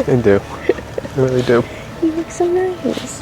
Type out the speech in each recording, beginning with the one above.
I do. I really do. You look so nice.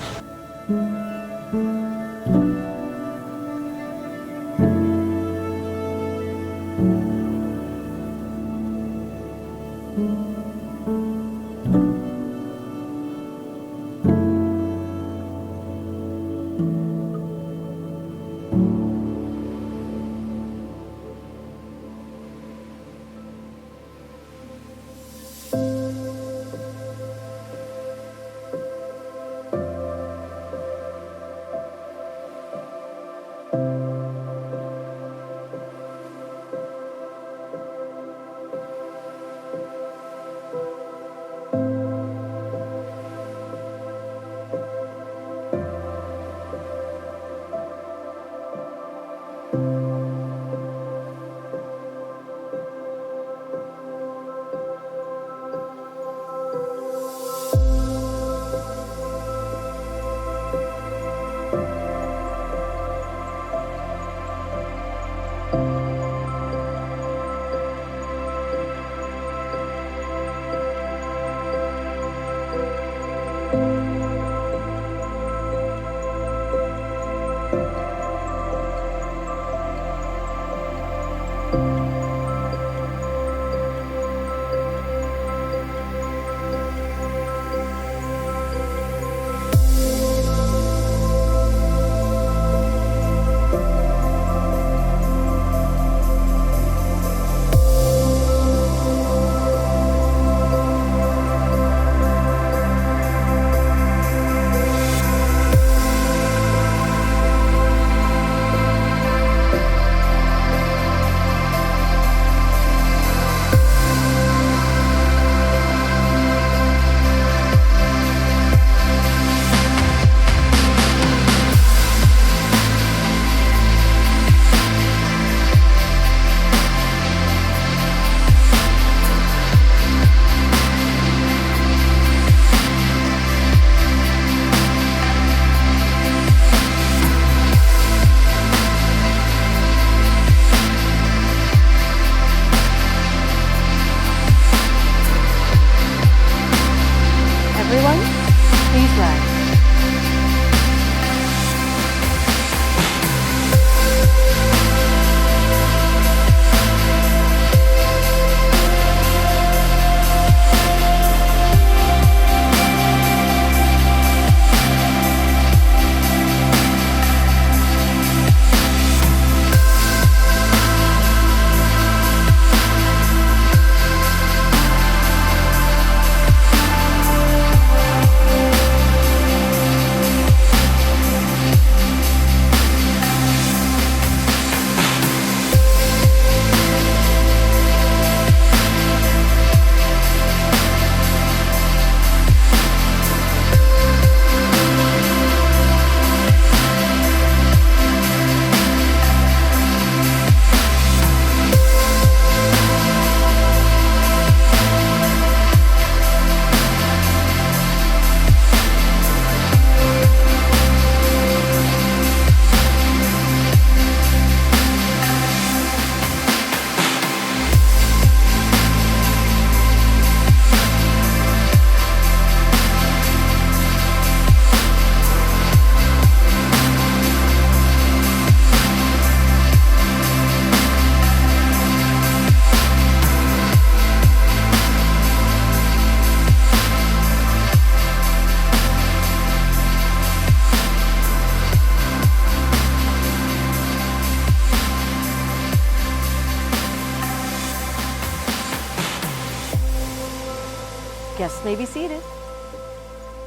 Guests may be seated.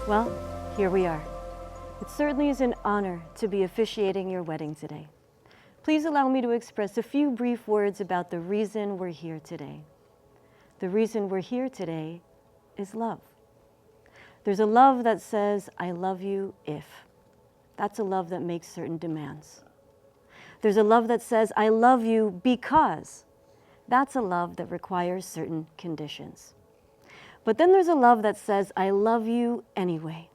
Well, here we are. It certainly is an honor to be officiating your wedding today. Please allow me to express a few brief words about the reason we're here today. The reason we're here today is love. There's a love that says, I love you if. That's a love that makes certain demands. There's a love that says, I love you because. That's a love that requires certain conditions. But then there's a love that says, I love you anyway.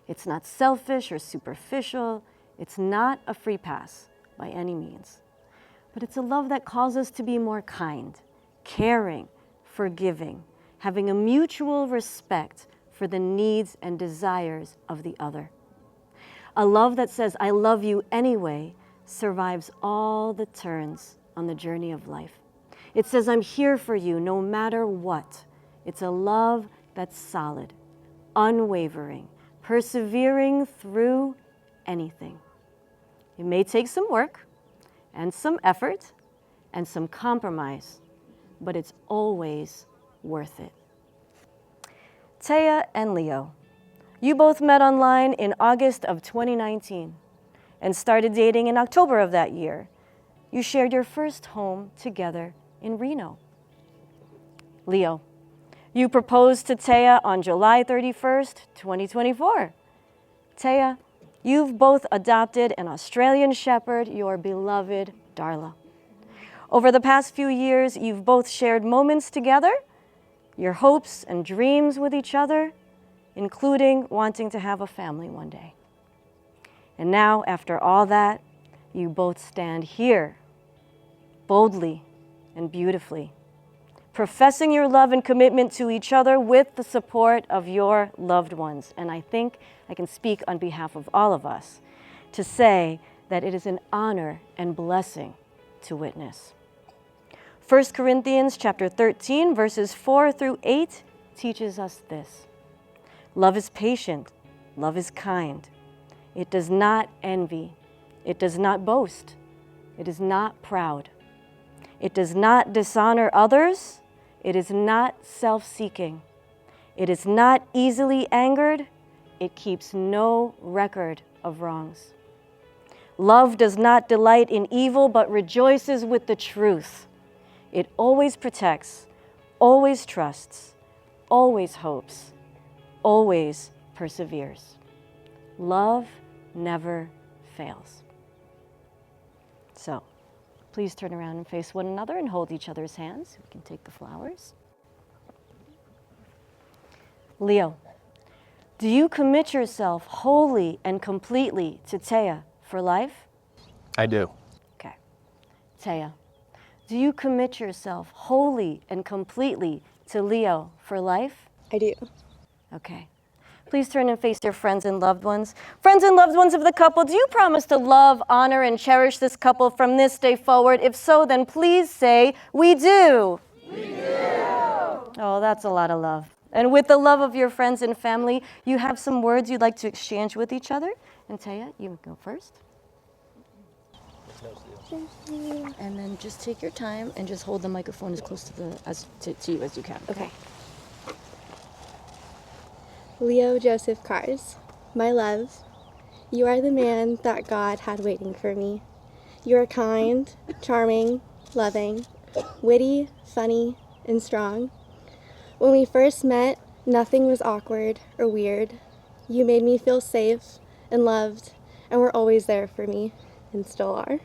It's not selfish or superficial. It's not a free pass by any means. But it's a love that calls us to be more kind, caring, forgiving, having a mutual respect for the needs and desires of the other. A love that says, I love you anyway, survives all the turns on the journey of life. It says, I'm here for you no matter what. It's a love that's solid, unwavering, persevering through anything. It may take some work and some effort and some compromise, but it's always worth it. Teah and Leo, you both met online in August of 2019 and started dating in October of that year. You shared your first home together in Reno. Leo, you proposed to Teah on July 31st, 2024. Teah, you've both adopted an Australian Shepherd, your beloved Darla. Over the past few years, you've both shared moments together, your hopes and dreams with each other, including wanting to have a family one day. And now, after all that, you both stand here, boldly and beautifully, professing your love and commitment to each other with the support of your loved ones. And I think I can speak on behalf of all of us to say that it is an honor and blessing to witness. 1 Corinthians chapter 13, verses 4 through 8 teaches us this. Love is patient. Love is kind. It does not envy. It does not boast. It is not proud. It does not dishonor others. It is not self-seeking. It is not easily angered. It keeps no record of wrongs. Love does not delight in evil, but rejoices with the truth. It always protects, always trusts, always hopes, always perseveres. Love never fails. So, please turn around and face one another and hold each other's hands. We can take the flowers. Leo, do you commit yourself wholly and completely to Teah for life? I do. Okay. Teah, do you commit yourself wholly and completely to Leo for life? I do. Okay. Please turn and face your friends and loved ones. Friends and loved ones of the couple, do you promise to love, honor, and cherish this couple from this day forward? If so, then please say, we do. We do. Oh, that's a lot of love. And with the love of your friends and family, you have some words you'd like to exchange with each other. And Teah, you go first. And then just take your time and just hold the microphone as close to you as you can. Okay. Leo Joseph Cars, my love, you are the man that God had waiting for me. You are kind, charming, loving, witty, funny, and strong. When we first met, nothing was awkward or weird. You made me feel safe and loved and were always there for me, and still are.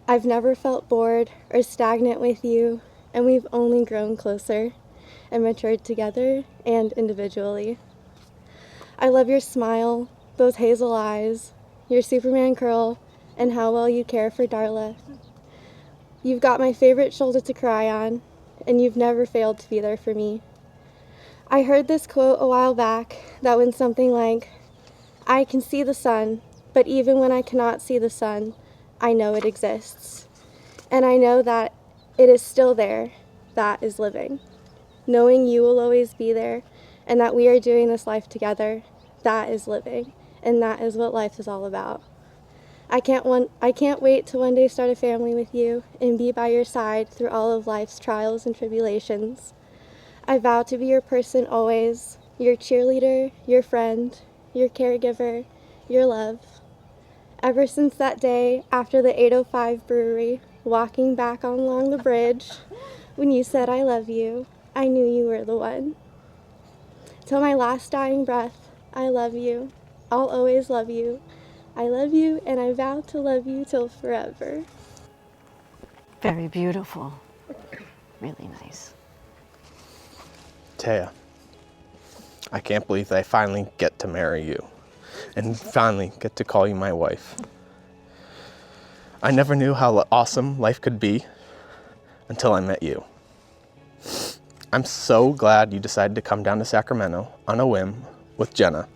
I've never felt bored or stagnant with you, and we've only grown closer and matured together and individually. I love your smile, those hazel eyes, your Superman curl, and how well you care for Darla. You've got my favorite shoulder to cry on, and you've never failed to be there for me. I heard this quote a while back that went something like, I can see the sun, but even when I cannot see the sun, I know it exists. And I know that it is still there, that is living. Knowing you will always be there, and that we are doing this life together, that is living, and that is what life is all about. I can't wait to one day start a family with you and be by your side through all of life's trials and tribulations. I vow to be your person always, your cheerleader, your friend, your caregiver, your love. Ever since that day after the 805 brewery, walking back along the bridge, when you said I love you, I knew you were the one. Till my last dying breath, I love you. I'll always love you. I love you, and I vow to love you till forever. Very beautiful. Really nice. Teah, I can't believe that I finally get to marry you and finally get to call you my wife. I never knew how awesome life could be until I met you. I'm so glad you decided to come down to Sacramento on a whim with Jenna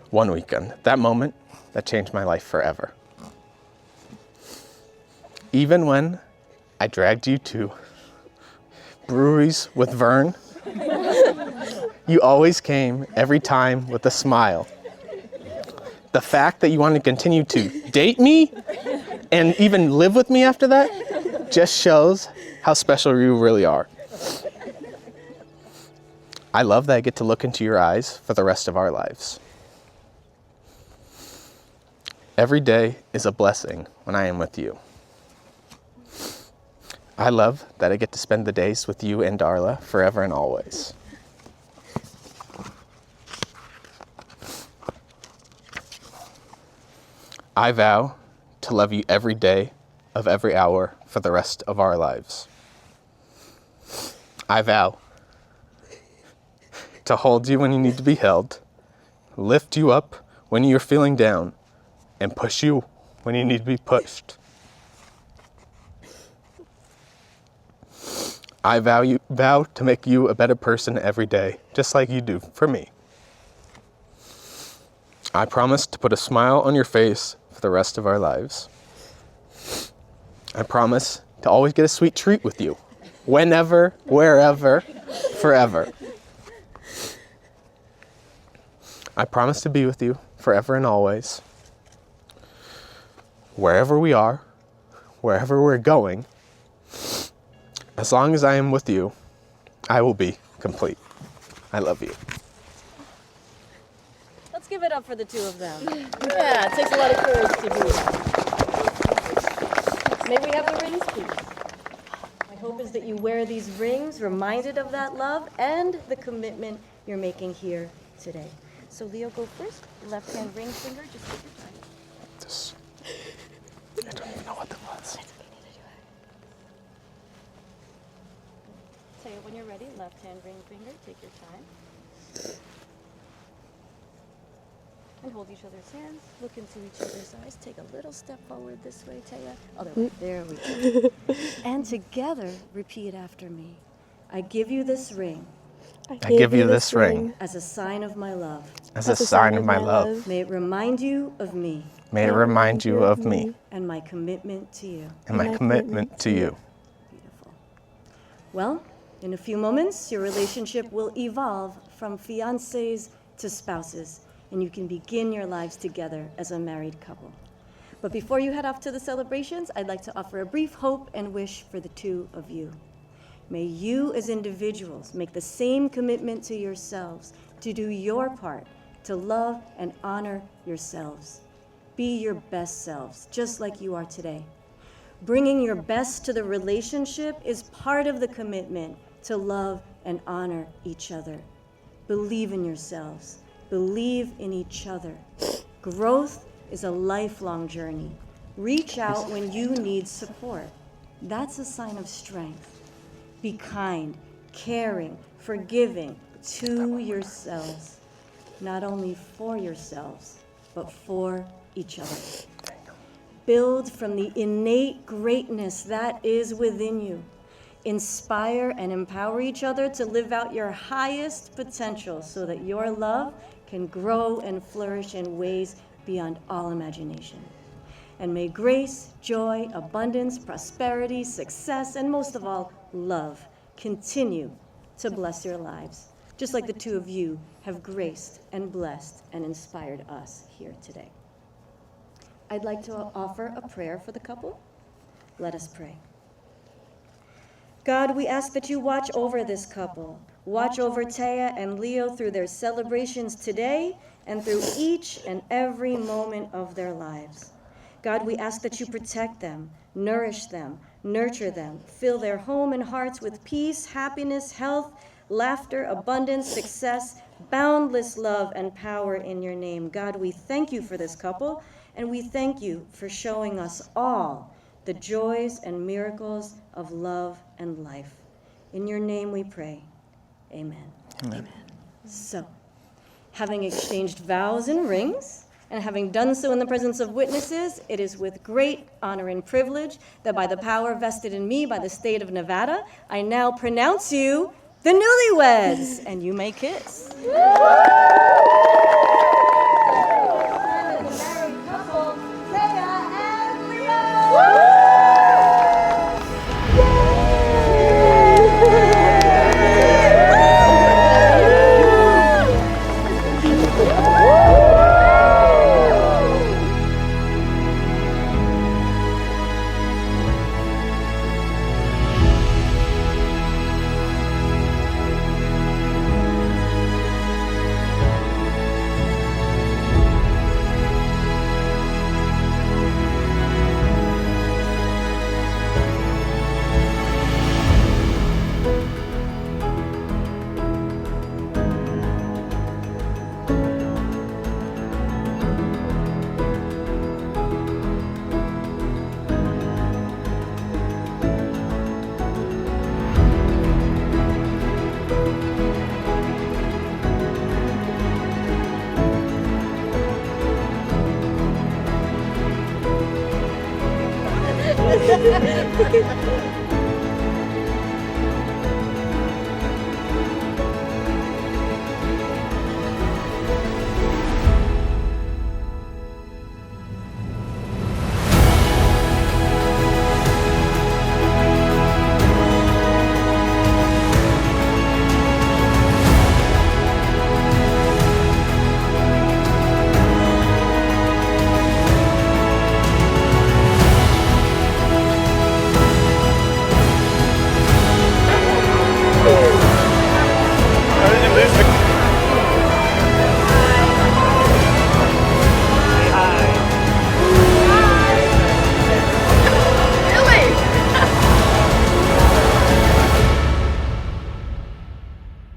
one weekend. That moment, that changed my life forever. Even when I dragged you to breweries with Vern, you always came every time with a smile. The fact that you wanted to continue to date me and even live with me after that just shows how special you really are. I love that I get to look into your eyes for the rest of our lives. Every day is a blessing when I am with you. I love that I get to spend the days with you and Darla forever and always. I vow to love you every day of every hour for the rest of our lives. I vow to hold you when you need to be held, lift you up when you're feeling down, and push you when you need to be pushed. I vow to make you a better person every day, just like you do for me. I promise to put a smile on your face for the rest of our lives. I promise to always get a sweet treat with you, whenever, wherever, forever. I promise to be with you forever and always. Wherever we are, wherever we're going, as long as I am with you, I will be complete. I love you. Let's give it up for the two of them. Yeah, it takes a lot of courage to do that. May we have the rings, please? My hope is that you wear these rings reminded of that love and the commitment you're making here today. So Leo, go first. Left hand ring finger, just take your time. This, I don't even know what that was. Teah, when you're ready, left hand ring finger, take your time. And hold each other's hands, look into each other's eyes, take a little step forward this way, Teah. Other way, there we go. And together, repeat after me. I give you this ring. I give you this ring as a sign of my love. as a sign of my love. May it remind you of me. May it remind you of me and my commitment to you. and my commitment to you. Beautiful. Well, in a few moments, your relationship will evolve from fiancés to spouses, and you can begin your lives together as a married couple. But before you head off to the celebrations, I'd like to offer a brief hope and wish for the two of you. May you as individuals make the same commitment to yourselves to do your part, to love and honor yourselves. Be your best selves, just like you are today. Bringing your best to the relationship is part of the commitment to love and honor each other. Believe in yourselves. Believe in each other. Growth is a lifelong journey. Reach out when you need support. That's a sign of strength. Be kind, caring, forgiving to yourselves. Not only for yourselves, but for each other. Build from the innate greatness that is within you. Inspire and empower each other to live out your highest potential so that your love can grow and flourish in ways beyond all imagination. And may grace, joy, abundance, prosperity, success, and most of all, love continue to bless your lives, just like the two of you have graced and blessed and inspired us here today. I'd like to offer a prayer for the couple. Let us pray. God, we ask that you watch over this couple. Watch over Teah and Leo through their celebrations today and through each and every moment of their lives. God, we ask that you protect them, nourish them, nurture them, fill their home and hearts with peace, happiness, health, laughter, abundance, success, boundless love, and power in your name. God, we thank you for this couple, and we thank you for showing us all the joys and miracles of love and life. In your name we pray. Amen. Amen. So, having exchanged vows and rings, and having done so in the presence of witnesses, it is with great honor and privilege that by the power vested in me by the state of Nevada, I now pronounce you the newlyweds, and you may kiss.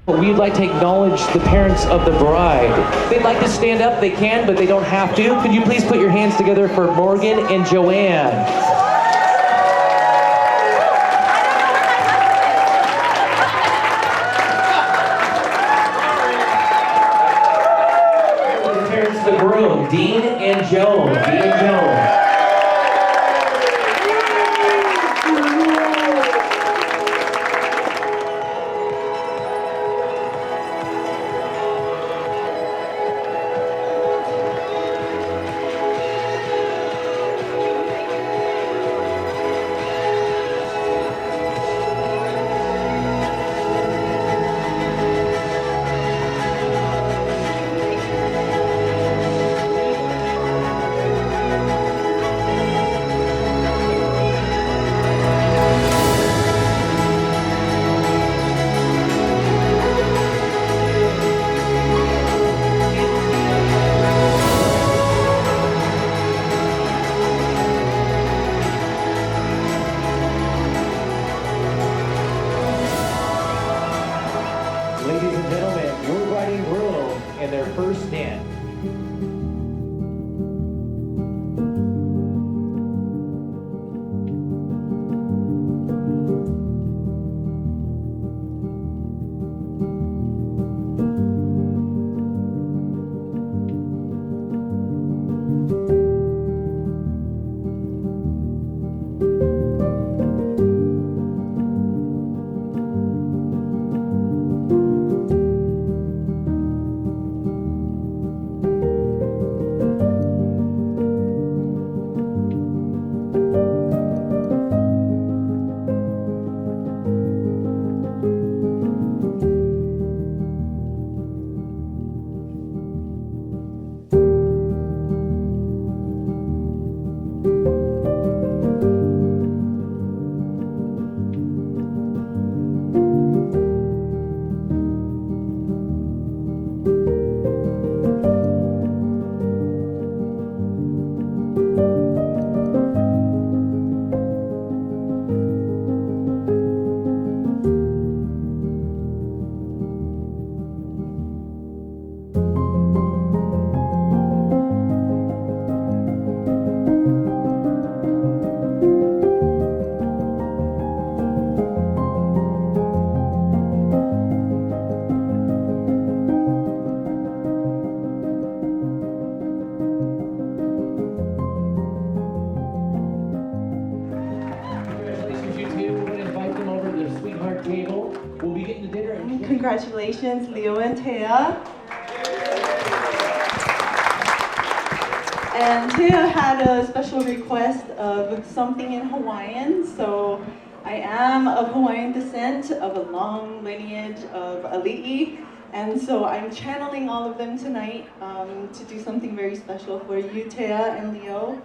We'd like to acknowledge the parents of the bride. If they'd like to stand up, they can, but they don't have to. Could you please put your hands together for Morgan and Joanne? The parents of the groom, Dean and Joan. Dean and Joan. Congratulations, Leo and Teah. And Teah had a special request of something in Hawaiian, so I am of Hawaiian descent, of a long lineage of ali'i, and so I'm channeling all of them tonight to do something very special for you, Teah and Leo.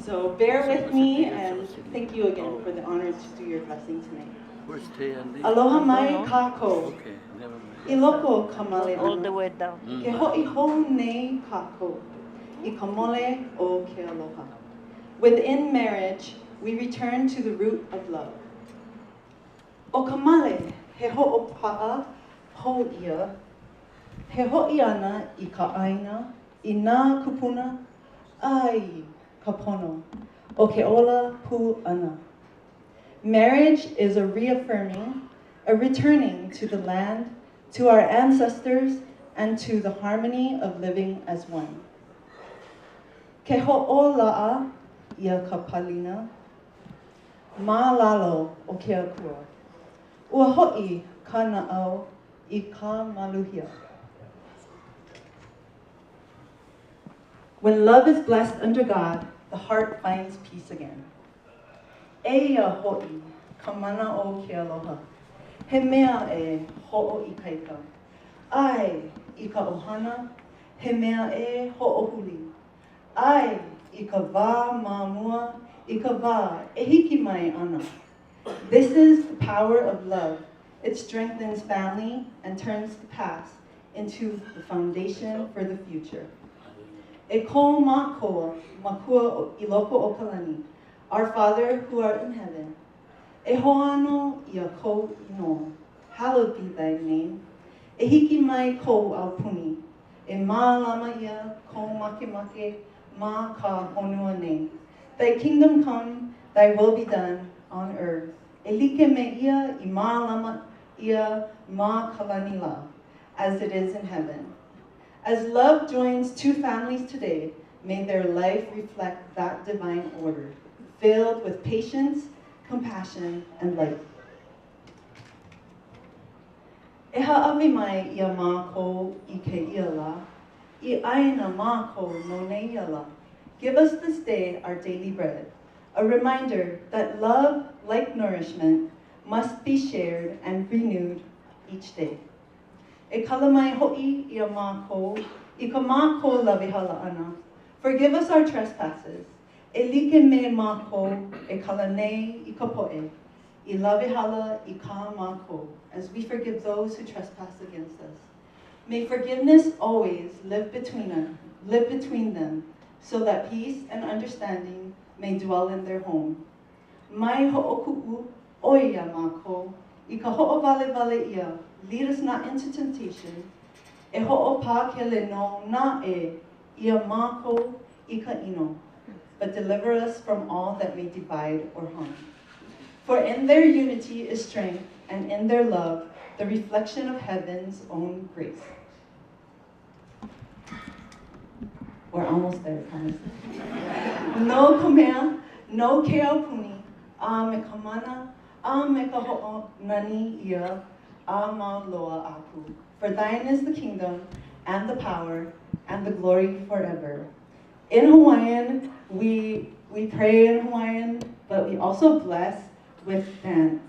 So bear with me, and thank you again for the honor to do your blessing tonight. Where's Teah and Lee? Aloha mai kako. Okay, never mind. Iloko kamale All the ana. way down. Ke ho'i ho nei kako. I kamole o ke aloha. Within marriage, we return to the root of love. O kamale, he ho'opa'a ho ia. He ho'i ana I ka aina, I nā kupuna, ai ka pono. O ke ola pu ana. Marriage is a reaffirming, a returning to the land, to our ancestors, and to the harmony of living as one. Ke ho'ola'a ia ka palina, ma lalo o ke akua. Ua ho'i ka na'au I ka maluhia. When love is blessed under God, the heart finds peace again. Eia ho'i ka mana o ke aloha. He mea e ho'o I kaika. Ai I ka ohana, he mea e ho'ohuli. Ai I ka wā māmua, I ka wā e hiki mai ana. This is the power of love. It strengthens family and turns the past into the foundation for the future. E ko mākoa, makua I loko o kalani, our Father who art in heaven. E hoano ia ko ino, hallowed be thy name. E hiki mai ko aupuni, e mālama ia ko makemake ma ka honua nei. Thy kingdom come, thy will be done on earth. E like me ia I mālama ia ma kalani la, as it is in heaven. As love joins two families today, may their life reflect that divine order, filled with patience, compassion, and light. E ha'awi mai ia mākou I ke ia la, I aina mākou no nei ia la. Give us this day our daily bread, a reminder that love, like nourishment, must be shared and renewed each day. E kala mai ho'i ia mākou, I ka mākou lawihala ana. Forgive us our trespasses. E like me mākou, e kala nei I ka po'e. I lawihala I ka mākou, as we forgive those who trespass against us. May forgiveness always live between them, so that peace and understanding may dwell in their home. Mai ho'oku'u oia mākou, I ka ho'owale ia, lead us not into temptation. E ho'opa ke le no na e, ia mākou I ka ino, but deliver us from all that may divide or harm. For in their unity is strength, and in their love, the reflection of heaven's own grace. We're almost there, promise. No komea, no ke aupuni, a me ka mana, a me ka ho'o nani ia, a ma loa aku. For thine is the kingdom, and the power, and the glory forever. In Hawaiian, we pray in Hawaiian, but we also bless with dance.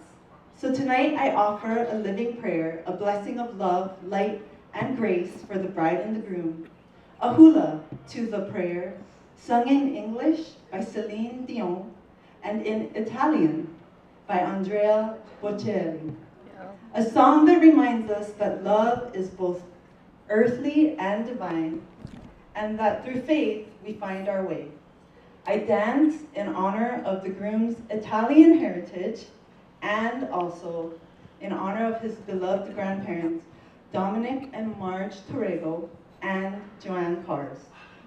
So tonight I offer a living prayer, a blessing of love, light, and grace for the bride and the groom. A hula to the prayer, sung in English by Celine Dion, and in Italian by Andrea Bocelli. A song that reminds us that love is both earthly and divine, and that through faith we find our way. I dance in honor of the groom's Italian heritage and also in honor of his beloved grandparents, Dominic and Marge Torrego and Joanne Cars,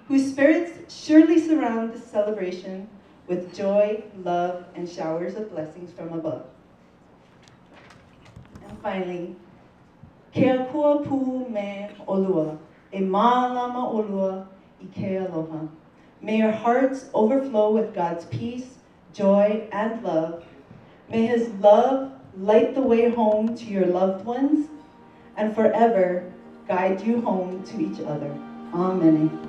whose spirits surely surround this celebration with joy, love, and showers of blessings from above. And finally, ke akua pu me olua, e mālama olua I ke aloha. May your hearts overflow with God's peace, joy, and love. May his love light the way home to your loved ones, and forever guide you home to each other. Amen.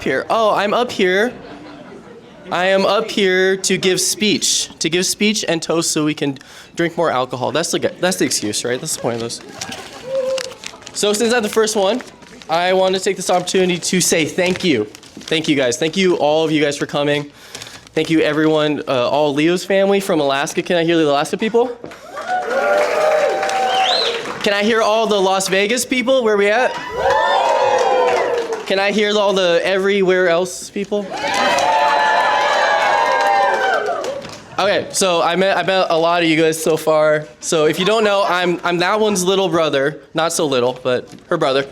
Here. Oh, I'm up here. I am up here to give speech and toast so we can drink more alcohol. That's the excuse, right? That's the point of this. So since I'm the first one, I want to take this opportunity to say thank you. Thank you guys. Thank you, all of you guys, for coming. Thank you, everyone, all Leo's family from Alaska. Can I hear the Alaska people? Can I hear all the Las Vegas people? Where are we at? Can I hear all the everywhere else people? Okay, so I met a lot of you guys so far. So if you don't know, I'm that one's little brother, not so little, but her brother.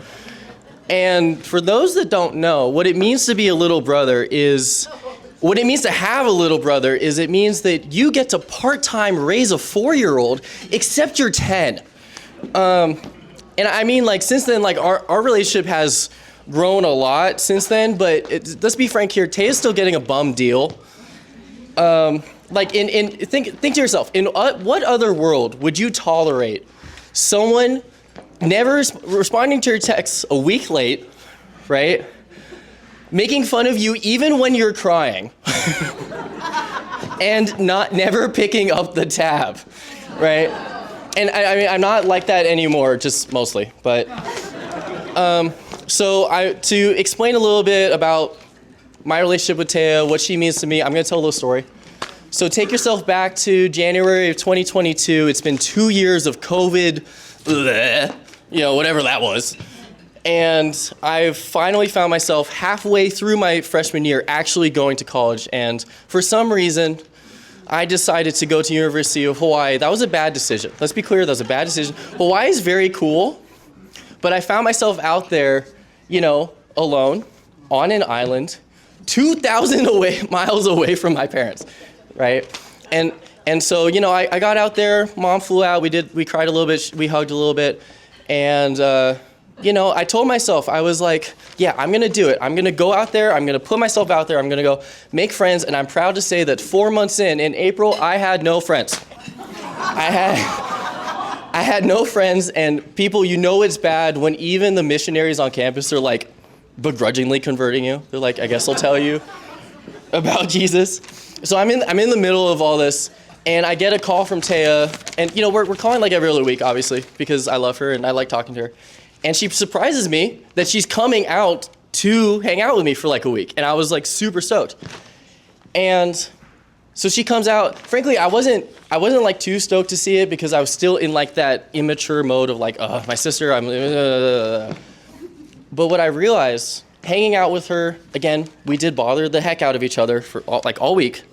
And for those that don't know, what it means to be a little brother is, what it means to have a little brother is it means that you get to part-time raise a 4-year-old, except you're 10. And I mean, like, since then, like, our relationship has grown a lot since then, but let's be frank here, Teah's still getting a bum deal. Like, think to yourself, in what other world would you tolerate someone never responding to your texts a week late, right? Making fun of you even when you're crying, and never picking up the tab, right? And I mean, I'm not like that anymore, just mostly, but so to explain a little bit about my relationship with Teah, what she means to me, I'm gonna tell a little story. So take yourself back to January of 2022. It's been 2 years of COVID, whatever that was. And I've finally found myself halfway through my freshman year actually going to college. And for some reason, I decided to go to University of Hawaii. That was a bad decision. Let's be clear, that was a bad decision. Hawaii is very cool, but I found myself out there, alone, on an island, 2,000 miles away from my parents, right? And so, I got out there, mom flew out, we cried a little bit, we hugged a little bit, and I told myself, I was like, yeah, I'm gonna do it. I'm gonna go out there, I'm gonna put myself out there, I'm gonna go make friends, and I'm proud to say that 4 months in April, I had no friends. I had no friends, and people, it's bad when even the missionaries on campus are like begrudgingly converting you. They're like, I guess I'll tell you about Jesus. So I'm in the middle of all this, and I get a call from Teah, and we're calling like every other week, obviously, because I love her and I like talking to her. And she surprises me that she's coming out to hang out with me for like a week, and I was like super stoked. And so she comes out. Frankly, I wasn't like too stoked to see it because I was still in like that immature mode of like, my sister, But what I realized, hanging out with her, again, we did bother the heck out of each other for all week.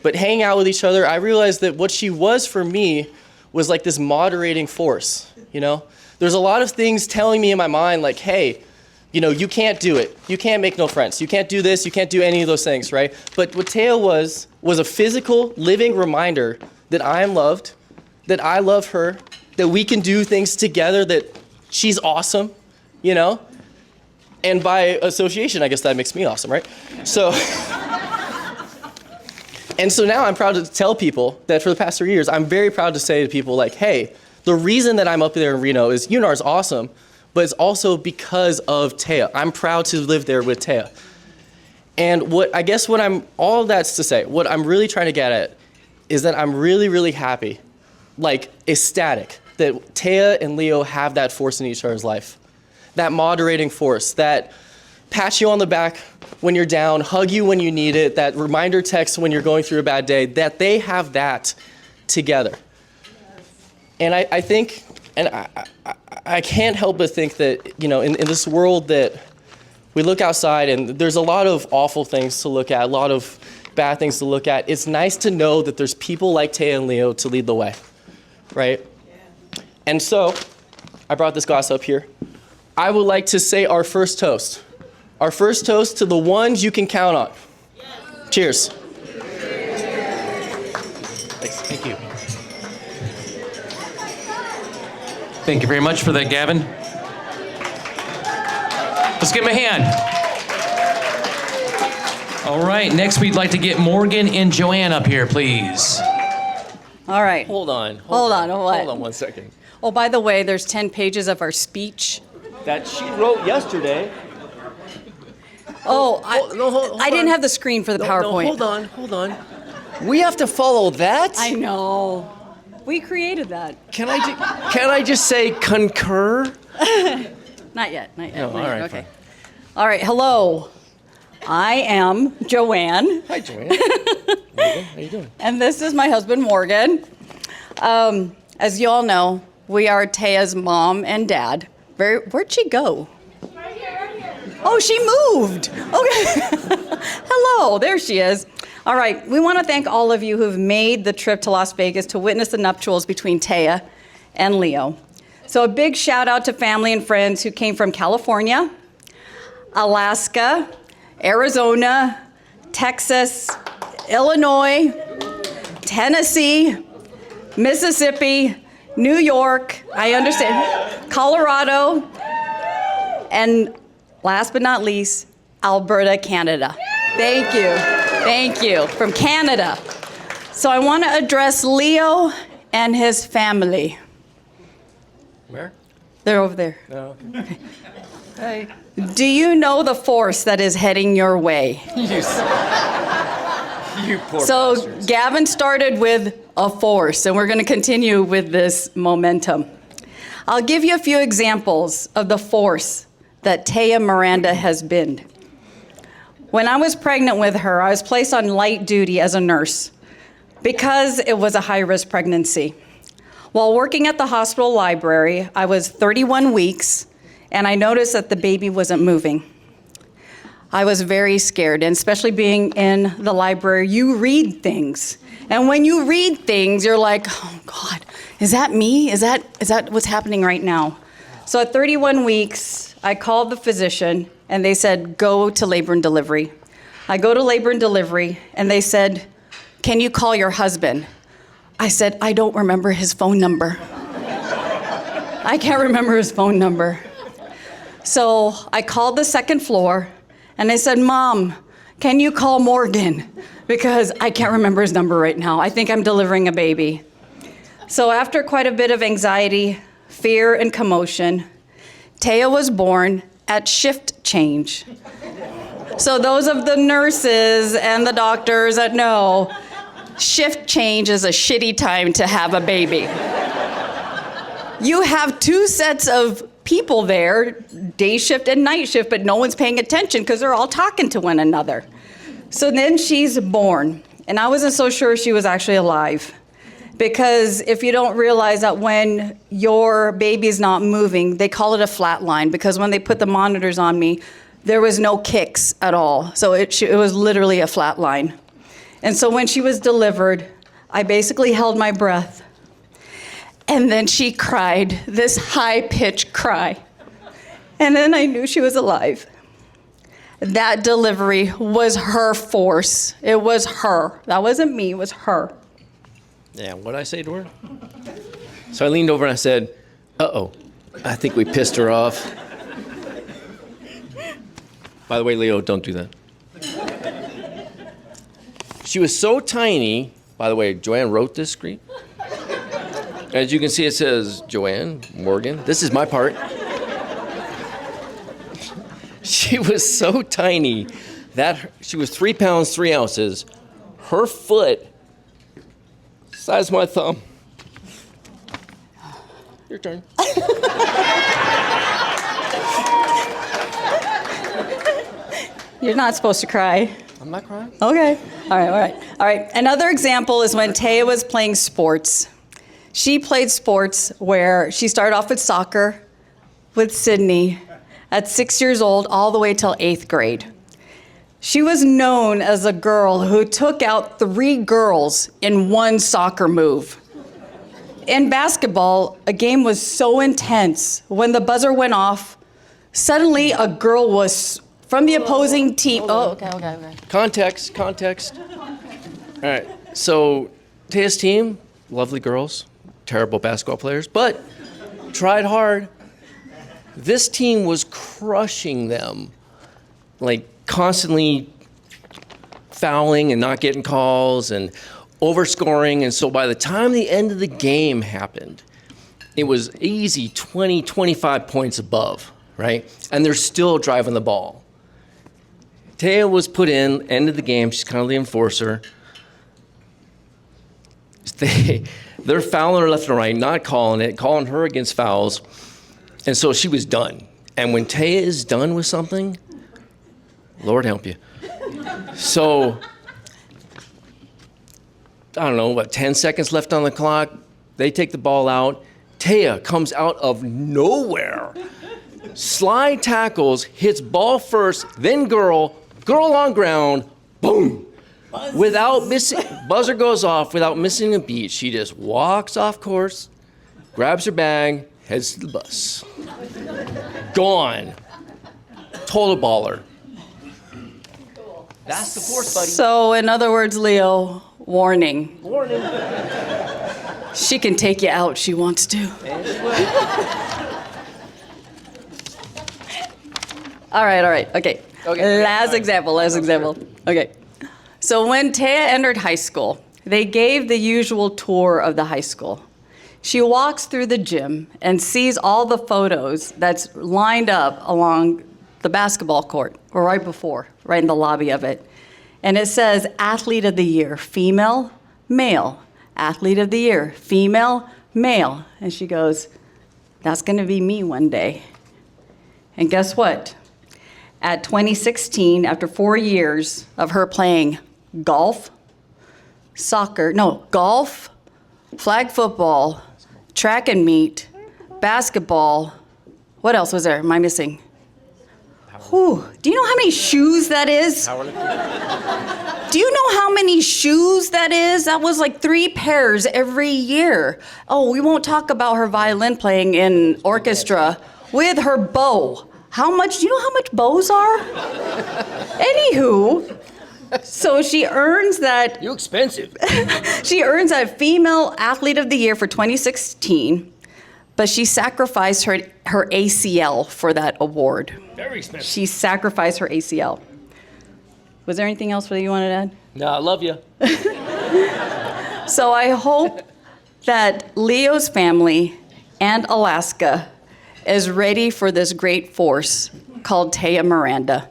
But hanging out with each other, I realized that what she was for me was like this moderating force, There's a lot of things telling me in my mind like, hey, you can't do it. You can't make no friends. You can't do this. You can't do any of those things, right? But what Teah was a physical, living reminder that I am loved, that I love her, that we can do things together, that she's awesome, And by association, I guess that makes me awesome, right? So, and so now I'm proud to tell people that for the past 3 years, I'm very proud to say to people like, hey, the reason that I'm up there in Reno is UNAR is awesome, but it's also because of Teah. I'm proud to live there with Teah. And all that's to say, what I'm really trying to get at is that I'm really, really happy, like ecstatic, that Teah and Leo have that force in each other's life. That moderating force, that pat you on the back when you're down, hug you when you need it, that reminder text when you're going through a bad day, that they have that together. And I think, and I can't help but think that, you know, in this world that we look outside and there's a lot of awful things to look at, a lot of bad things to look at, it's nice to know that there's people like Teah and Leo to lead the way, right? Yeah. And so, I brought this glass up here. I would like to say our first toast. Our first toast to the ones you can count on. Yes. Cheers. Thanks. Thank you. Thank you very much for that, Gavin. Let's give him a hand. All right, next we'd like to get Morgan and Joanne up here, please. All right. Hold on. Hold on, what? Hold on 1 second. Oh, by the way, there's 10 pages of our speech. That she wrote yesterday. Oh, Hold I didn't on. have the screen for the PowerPoint. No, hold on. We have to follow that? I know. We created that. Can I just say concur? Not yet. No, all right, Okay. fine. All right. Hello. I am Joanne. Hi, Joanne. Morgan, how you doing? And this is my husband, Morgan. As you all know, we are Teah's mom and dad. Where'd she go? Right here. Oh, she moved. Okay. Hello, there she is. All right, we want to thank all of you who've made the trip to Las Vegas to witness the nuptials between Teah and Leo. So a big shout out to family and friends who came from California, Alaska, Arizona, Texas, Illinois, Tennessee, Mississippi, New York, I understand, Colorado, and last but not least, Alberta, Canada. Thank you, from Canada. So I want to address Leo and his family. Where? They're over there. Oh, okay. Hey. Do you know the force that is heading your way? You poor So bastards. Gavin started with a force, and we're going to continue with this momentum. I'll give you a few examples of the force that Teah Miranda has been. When I was pregnant with her, I was placed on light duty as a nurse because it was a high-risk pregnancy. While working at the hospital library, I was 31 weeks, and I noticed that the baby wasn't moving. I was very scared, and especially being in the library, you read things. And when you read things, you're like, oh God, is that me? Is that what's happening right now? So at 31 weeks, I called the physician, and they said, go to labor and delivery. I go to labor and delivery, and they said, can you call your husband? I said, I don't remember his phone number. I can't remember his phone number. So I called the second floor, and I said, Mom, can you call Morgan? Because I can't remember his number right now. I think I'm delivering a baby. So after quite a bit of anxiety, fear, and commotion, Teah was born at shift change. So those of the nurses and the doctors that know, shift change is a shitty time to have a baby. You have two sets of people there, day shift and night shift, but no one's paying attention because they're all talking to one another. So then she's born, and I wasn't so sure she was actually alive. Because if you don't realize that when your baby's not moving, they call it a flat line, because when they put the monitors on me, there was no kicks at all. So it was literally a flat line. And so when she was delivered, I basically held my breath. And then she cried, this high-pitched cry. And then I knew she was alive. That delivery was her force. It was her. That wasn't me, it was her. Yeah, what'd I say to her? So I leaned over and I said, uh-oh, I think we pissed her off. By the way, Leo, don't do that. She was so tiny. By the way, Joanne wrote this script. As you can see, it says Joanne, Morgan. This is my part. She was so tiny that she was 3 pounds, 3 ounces. Her foot, size of my thumb. Your turn. You're not supposed to cry. I'm not crying. Okay. All right. Another example is when Teah was playing sports. She played sports where she started off with soccer with Sydney at 6 years old all the way till 8th grade. She was known as a girl who took out 3 girls in one soccer move. In basketball, a game was so intense, when the buzzer went off, suddenly a girl was from the opposing team. Oh, okay. Context. All right, so Teah's team, lovely girls, terrible basketball players, but tried hard. This team was crushing them, like constantly fouling and not getting calls and overscoring. And so by the time the end of the game happened, it was easy 20, 25 points above, right? And they're still driving the ball. Teah was put in, end of the game, she's kind of the enforcer. They're fouling her left and right, not calling her against fouls. And so she was done. And when Teah is done with something, Lord help you. So, I don't know, about 10 seconds left on the clock. They take the ball out. Teah comes out of nowhere. Slide tackles, hits ball first, then girl on ground, boom. Without missing, buzzer goes off without missing a beat. She just walks off course, grabs her bag, heads to the bus. Gone. Total baller. That's the force, buddy. So, in other words, Leo, warning. Warning. She can take you out, she wants to. All right, okay. Last example. Okay. So when Teah entered high school, they gave the usual tour of the high school. She walks through the gym and sees all the photos that's lined up along the basketball court, or right in the lobby of it. And it says, Athlete of the Year, female, male. Athlete of the Year, female, male. And she goes, that's gonna be me one day. And guess what? At 2016, after 4 years of her playing golf, flag football, track and meet, basketball, what else was there? Am I missing? Whew. Do you know how many shoes that is? Do you know how many shoes that is? That was like 3 pairs every year. Oh, we won't talk about her violin playing in orchestra with her bow. Do you know how much bows are? Anywho, so she earns that. You expensive. She earns a Female Athlete of the Year for 2016, but she sacrificed her ACL for that award. Very expensive. She sacrificed her ACL. Was there anything else that you wanted to add? No, I love you. So I hope that Leo's family and Alaska is ready for this great force called Teah Miranda.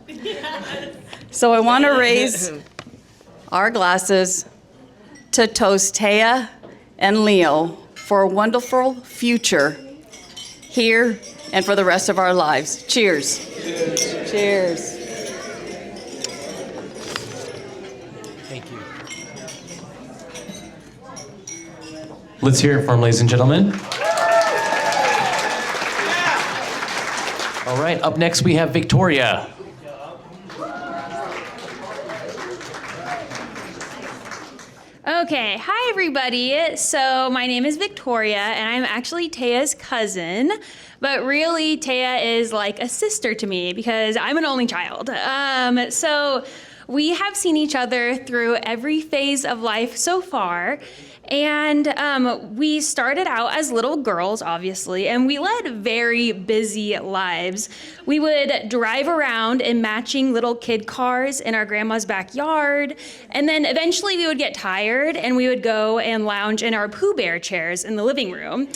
So I want to raise our glasses to toast Teah and Leo for a wonderful future here and for the rest of our lives. Cheers. Cheers. Thank you. Let's hear it for them, ladies and gentlemen. All right, up next we have Victoria. Okay, hi everybody. So my name is Victoria and I'm actually Teah's cousin, but really Teah is like a sister to me because I'm an only child. So we have seen each other through every phase of life so far. And we started out as little girls, obviously, and we led very busy lives. We would drive around in matching little kid cars in our grandma's backyard, and then eventually we would get tired and we would go and lounge in our Pooh Bear chairs in the living room.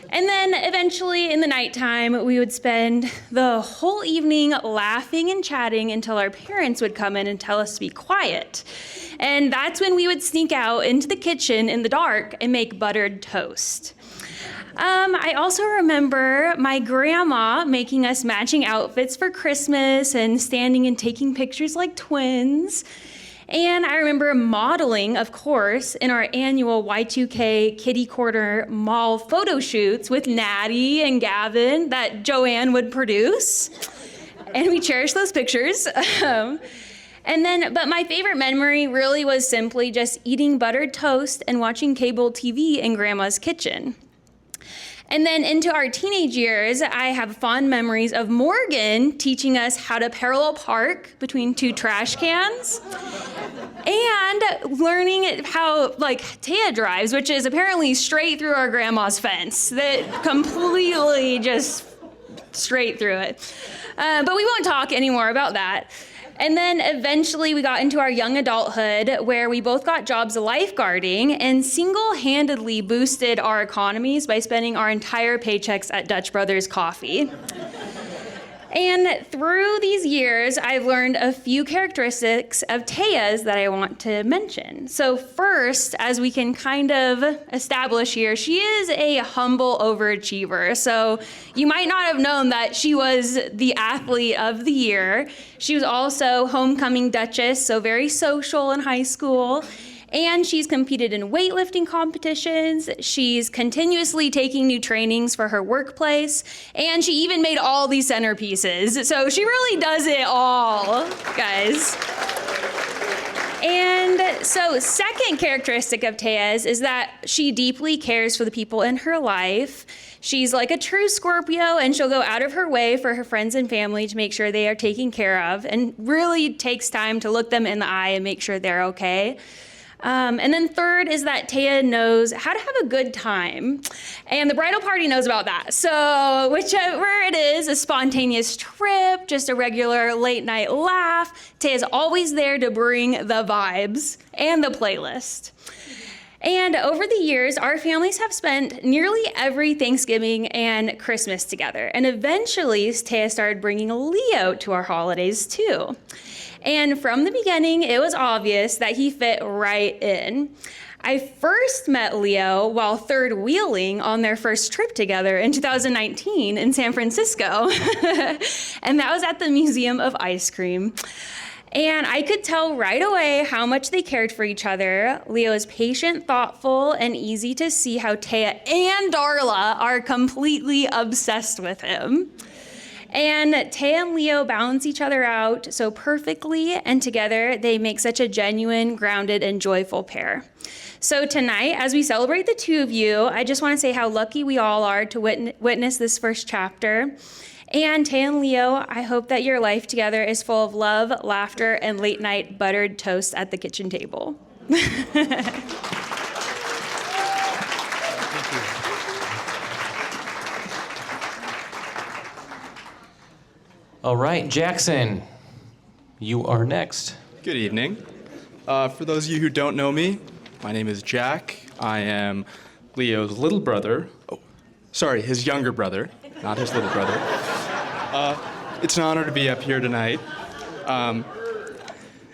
And then eventually in the nighttime, we would spend the whole evening laughing and chatting until our parents would come in and tell us to be quiet. And that's when we would sneak out into the kitchen in the dark and make buttered toast. I also remember my grandma making us matching outfits for Christmas and standing and taking pictures like twins. And I remember modeling, of course, in our annual Y2K Kitty Corner Mall photo shoots with Natty and Gavin that Joanne would produce. And we cherish those pictures. But my favorite memory really was simply just eating buttered toast and watching cable TV in Grandma's kitchen. And then into our teenage years, I have fond memories of Morgan teaching us how to parallel park between two trash cans and learning how Teah drives, which is apparently straight through our grandma's fence, that completely just straight through it. But we won't talk anymore about that. And then eventually we got into our young adulthood where we both got jobs lifeguarding and single-handedly boosted our economies by spending our entire paychecks at Dutch Brothers Coffee. And through these years, I've learned a few characteristics of Teah's that I want to mention. So first, as we can kind of establish here, she is a humble overachiever. So you might not have known that she was the athlete of the year. She was also homecoming duchess, so very social in high school. And she's competed in weightlifting competitions. She's continuously taking new trainings for her workplace. And she even made all these centerpieces. So she really does it all, guys. And so second characteristic of Teah's is that she deeply cares for the people in her life. She's like a true Scorpio, and she'll go out of her way for her friends and family to make sure they are taken care of, and really takes time to look them in the eye and make sure they're okay. And then third is that Teah knows how to have a good time. And the bridal party knows about that. So whichever it is, a spontaneous trip, just a regular late night laugh, Teah's always there to bring the vibes and the playlist. And over the years, our families have spent nearly every Thanksgiving and Christmas together. And eventually, Teah started bringing Leo to our holidays too. And from the beginning, it was obvious that he fit right in. I first met Leo while third wheeling on their first trip together in 2019 in San Francisco. And that was at the Museum of Ice Cream. And I could tell right away how much they cared for each other. Leo is patient, thoughtful, and easy to see how Teah and Darla are completely obsessed with him. And Teah and Leo balance each other out so perfectly, and together they make such a genuine, grounded, and joyful pair. So tonight, as we celebrate the two of you, I just want to say how lucky we all are to witness this first chapter. And Teah and Leo, I hope that your life together is full of love, laughter, and late night buttered toast at the kitchen table. All right, Jackson, you are next. Good evening. For those of you who don't know me, my name is Jack. I am Leo's little brother. Oh, sorry, his younger brother, not his little brother. It's an honor to be up here tonight.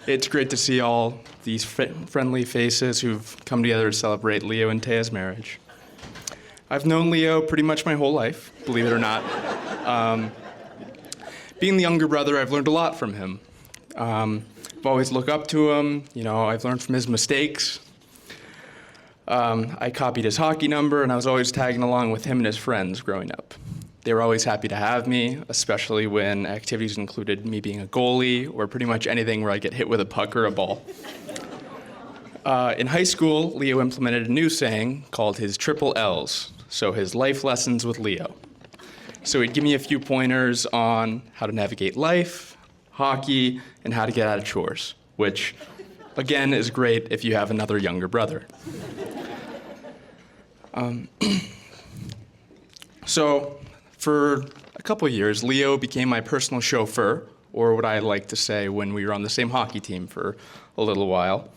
It's great to see all these friendly faces who've come together to celebrate Leo and Teah's marriage. I've known Leo pretty much my whole life, believe it or not. Being the younger brother, I've learned a lot from him. I've always looked up to him. You know, I've learned from his mistakes. I copied his hockey number, and I was always tagging along with him and his friends growing up. They were always happy to have me, especially when activities included me being a goalie or pretty much anything where I get hit with a puck or a ball. In high school, Leo implemented a new saying called his triple L's, so his life lessons with Leo. So he'd give me a few pointers on how to navigate life, hockey, and how to get out of chores. which, again, is great if you have another younger brother. So, for a couple years, Leo became my personal chauffeur, or what I like to say when we were on the same hockey team for a little while.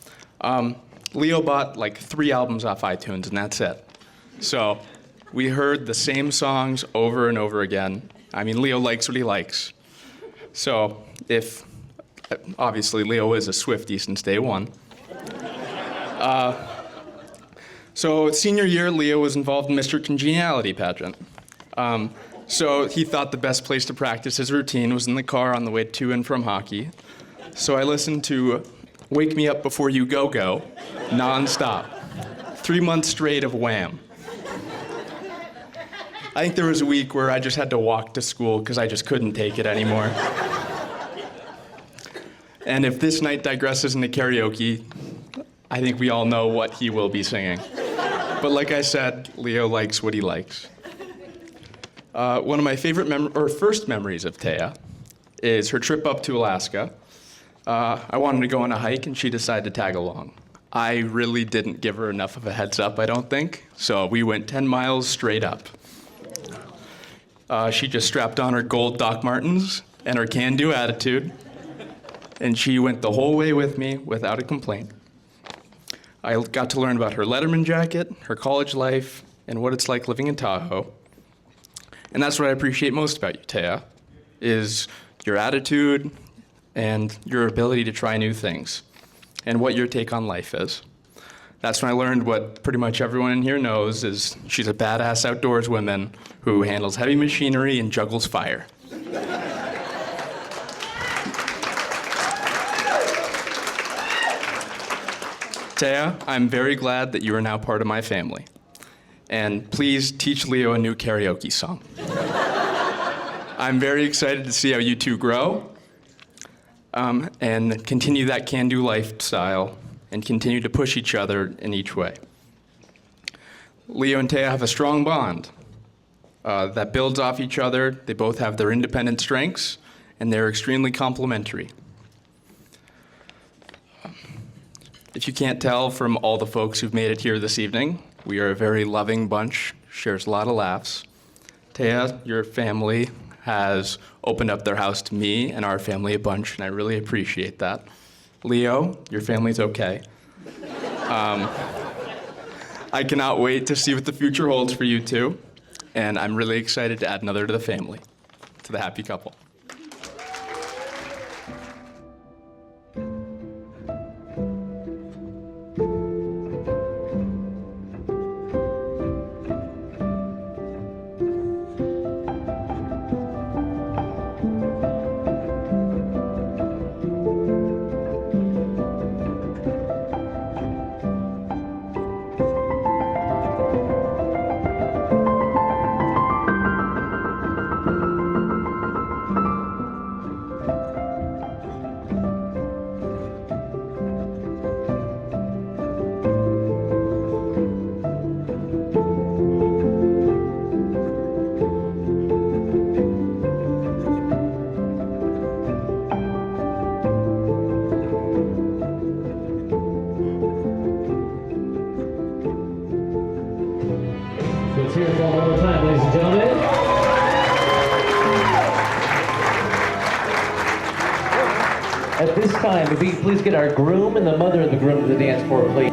Leo bought like 3 albums off iTunes, and that's it. So, we heard the same songs over and over again. I mean, Leo likes what he likes. So, obviously, Leo is a Swiftie since day one. So, senior year, Leo was involved in Mr. Congeniality pageant. So he thought the best place to practice his routine was in the car on the way to and from hockey. So I listened to Wake Me Up Before You Go Go nonstop. 3 months straight of Wham. I think there was a week where I just had to walk to school because I just couldn't take it anymore. And if this night digresses into karaoke, I think we all know what he will be singing. But like I said, Leo likes what he likes. One of my favorite first memories of Teah is her trip up to Alaska. I wanted to go on a hike, and she decided to tag along. I really didn't give her enough of a heads up, I don't think, so we went 10 miles straight up. She just strapped on her gold Doc Martens and her can-do attitude, and she went the whole way with me without a complaint. I got to learn about her Letterman jacket, her college life, and what it's like living in Tahoe. And that's what I appreciate most about you, Teah, is your attitude and your ability to try new things and what your take on life is. That's when I learned what pretty much everyone in here knows is she's a badass outdoors woman who handles heavy machinery and juggles fire. Teah, I'm very glad that you are now part of my family. And please teach Leo a new karaoke song. I'm very excited to see how you two grow and continue that can-do lifestyle and continue to push each other in each way. Leo and Teah have a strong bond that builds off each other. They both have their independent strengths, and they're extremely complementary. If you can't tell from all the folks who've made it here this evening, we are a very loving bunch, shares a lot of laughs. Teah, your family has opened up their house to me and our family a bunch, and I really appreciate that. Leo, your family's okay. I cannot wait to see what the future holds for you two, and I'm really excited to add another to the family, to the happy couple. At this time, if we could please get our groom and the mother of the groom to the dance floor, please.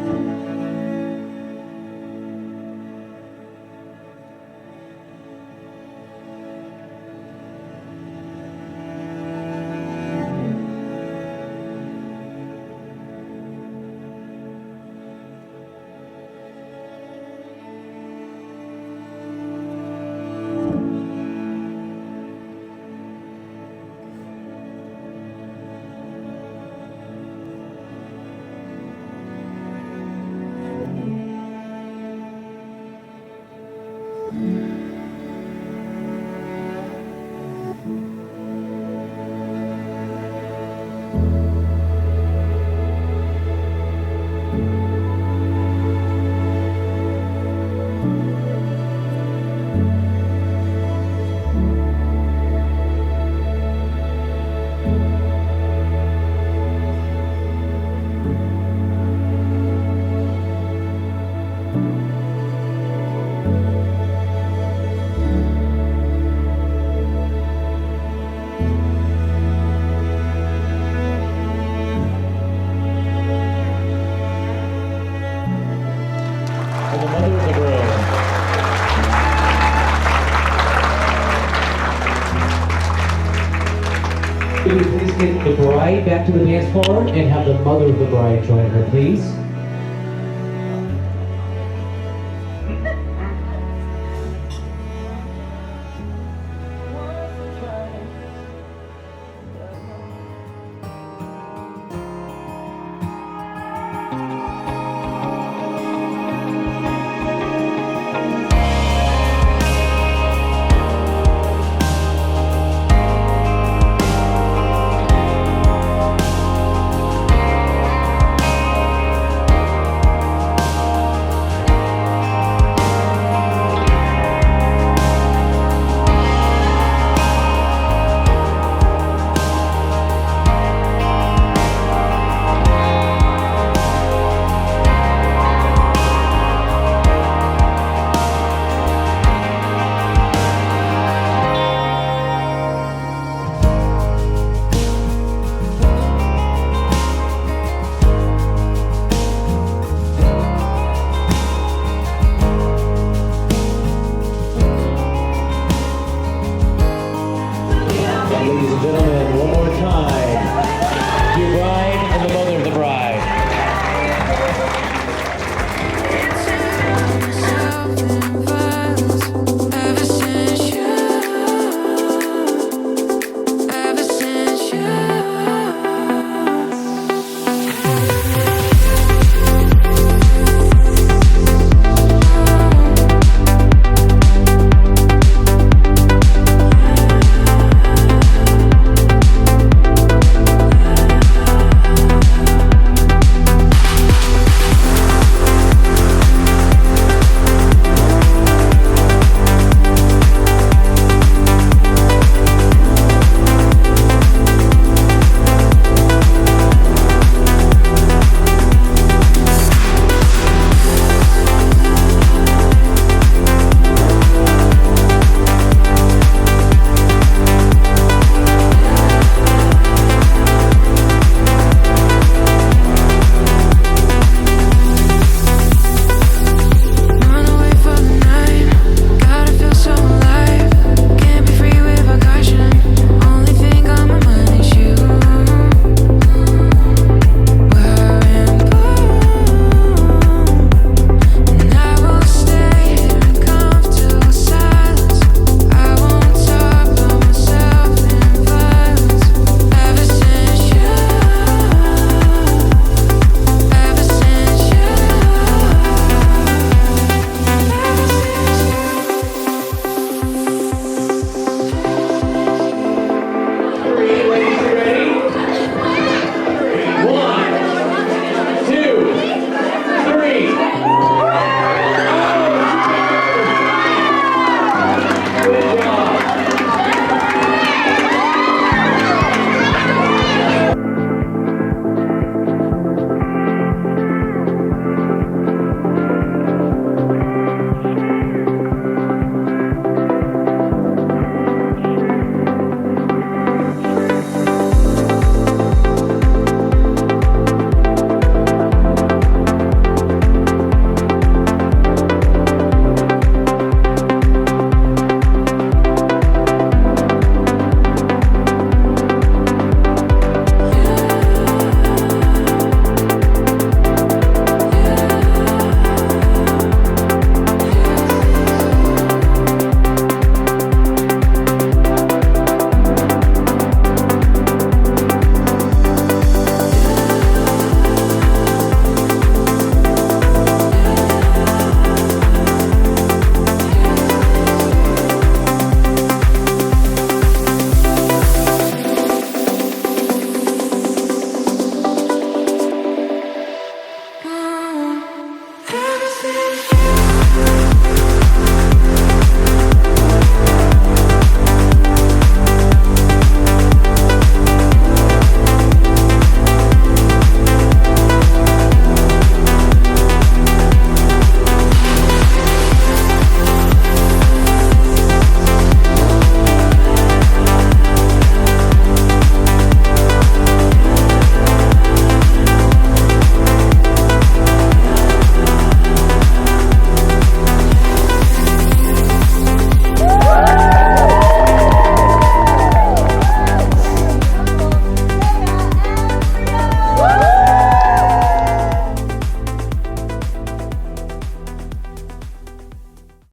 we please get the bride back to the dance floor and have the mother of the bride join her, please?